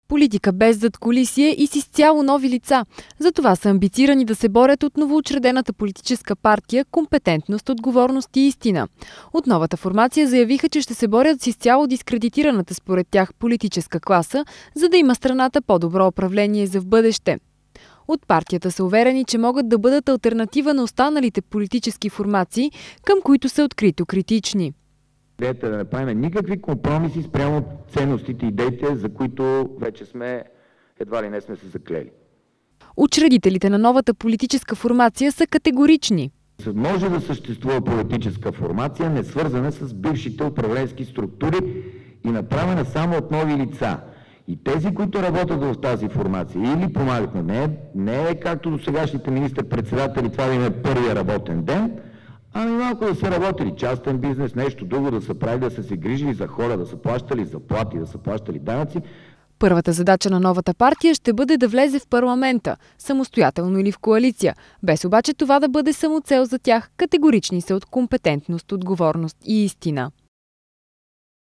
Политика без задкулисие и с изцяло нови лица. Затова са амбицирани да се борят от новоучредената политическа партия "Компетентност, отговорност и истина". От новата формация заявиха, че ще се борят с изцяло дискредитираната според тях политическа класа, за да има страната по-добро управление за в бъдеще. От партията са уверени, че могат да бъдат алтернатива на останалите политически формации, към които са открито критични. Идеята е да не правим никакви компромиси спрямо ценностите и идеите, за които вече едва ли не сме се заклели. Учредителите на новата политическа формация са категорични. Може да съществува политическа формация, не свързана с бившите управленски структури и направена само от нови лица. И тези, които работят в тази формация или помагат на нея, не е както до сегашните министър-председатели, това да им е първия работен ден, ами малко да са работили частен бизнес, нещо друго да са правили, да са се грижили за хора, да са плащали заплати, да са плащали данъци. Първата задача на новата партия ще бъде да влезе в парламента, самостоятелно или в коалиция, без обаче това да бъде самоцел за тях. Категорични са от "Компетентност, отговорност и истина".